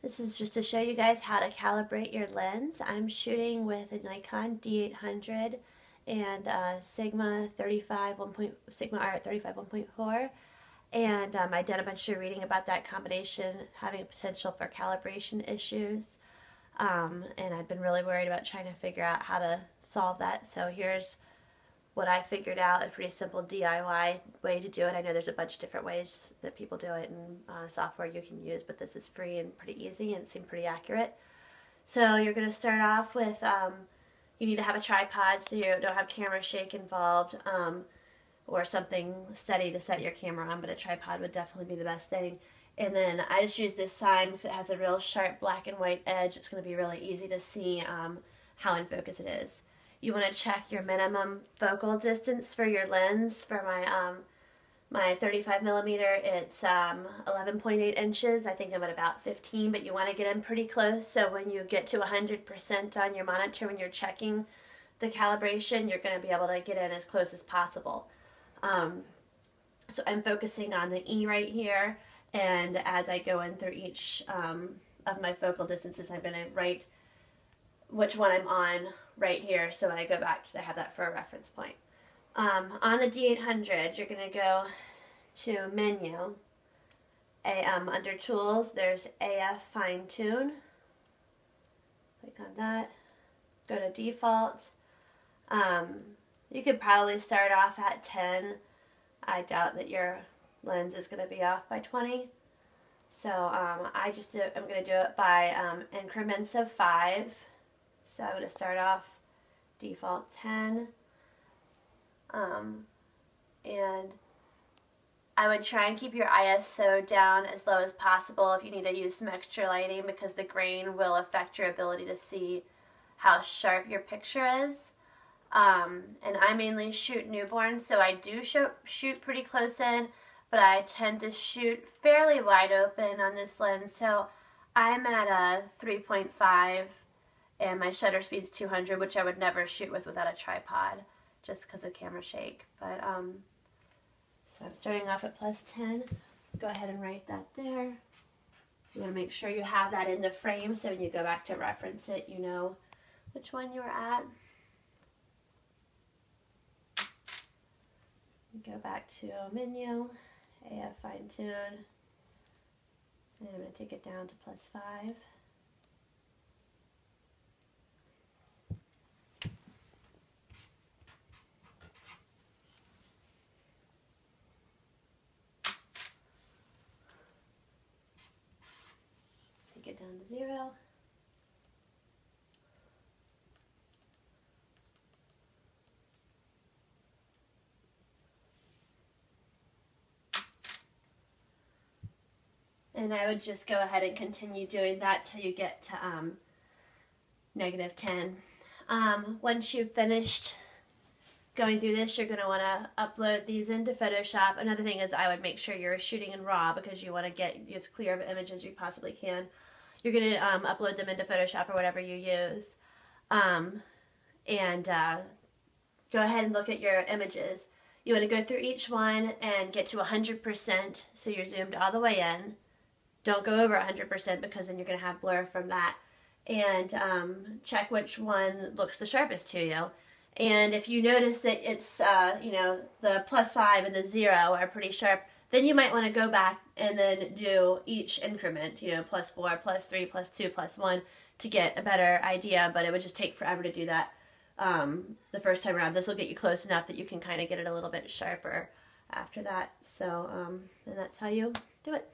This is just to show you guys how to calibrate your lens. I'm shooting with a Nikon D800 and Sigma 35 Sigma R at 35 1.4, and I did a bunch of reading about that combination having a potential for calibration issues, and I've been really worried about trying to figure out how to solve that. So here's what I figured out, a pretty simple DIY way to do it. I know there's a bunch of different ways that people do it and software you can use, but this is free and pretty easy and it seemed pretty accurate. So you're going to start off with, you need to have a tripod so you don't have camera shake involved, or something steady to set your camera on, but a tripod would definitely be the best thing. And then I just use this sign because it has a real sharp black and white edge. It's going to be really easy to see how in focus it is. You want to check your minimum focal distance for your lens. For my 35 millimeter, it's 11.8 inches. I think I'm at about 15, but you want to get in pretty close. So when you get to 100% on your monitor, when you're checking the calibration, you're going to be able to get in as close as possible. So I'm focusing on the E right here, and as I go in through each of my focal distances, I'm going to write which one I'm on right here, so when I go back, I have that for a reference point. On the D800, you're going to go to Menu. Under Tools, there's AF Fine Tune. Click on that. Go to Default. You could probably start off at 10. I doubt that your lens is going to be off by 20. So I'm going to do it by increments of 5. So I'm going to start off default 10. And I would try and keep your ISO down as low as possible if you need to use some extra lighting, because the grain will affect your ability to see how sharp your picture is. And I mainly shoot newborns, so I do shoot pretty close in, but I tend to shoot fairly wide open on this lens. So I'm at a 3.5 and my shutter speed is 200, which I would never shoot with without a tripod just because of camera shake. But so I'm starting off at +10. Go ahead and write that there. You want to make sure you have that in the frame so when you go back to reference it, you know which one you were at. Go back to Menu, AF Fine Tune, and I'm going to take it down to +5. Take it down to 0. And I would just go ahead and continue doing that till you get to -10. Once you've finished going through this, you're going to want to upload these into Photoshop. Another thing is I would make sure you're shooting in RAW because you want to get as clear of an image as you possibly can. You're going to upload them into Photoshop or whatever you use. Go ahead and look at your images. You want to go through each one and get to 100%, so you're zoomed all the way in. Don't go over 100% because then you're going to have blur from that. And check which one looks the sharpest to you. And if you notice that it's, you know, the +5 and the 0 are pretty sharp, then you might want to go back and then do each increment, you know, +4, +3, +2, +1 to get a better idea. But it would just take forever to do that the first time around. This will get you close enough that you can kind of get it a little bit sharper after that. So, and that's how you do it.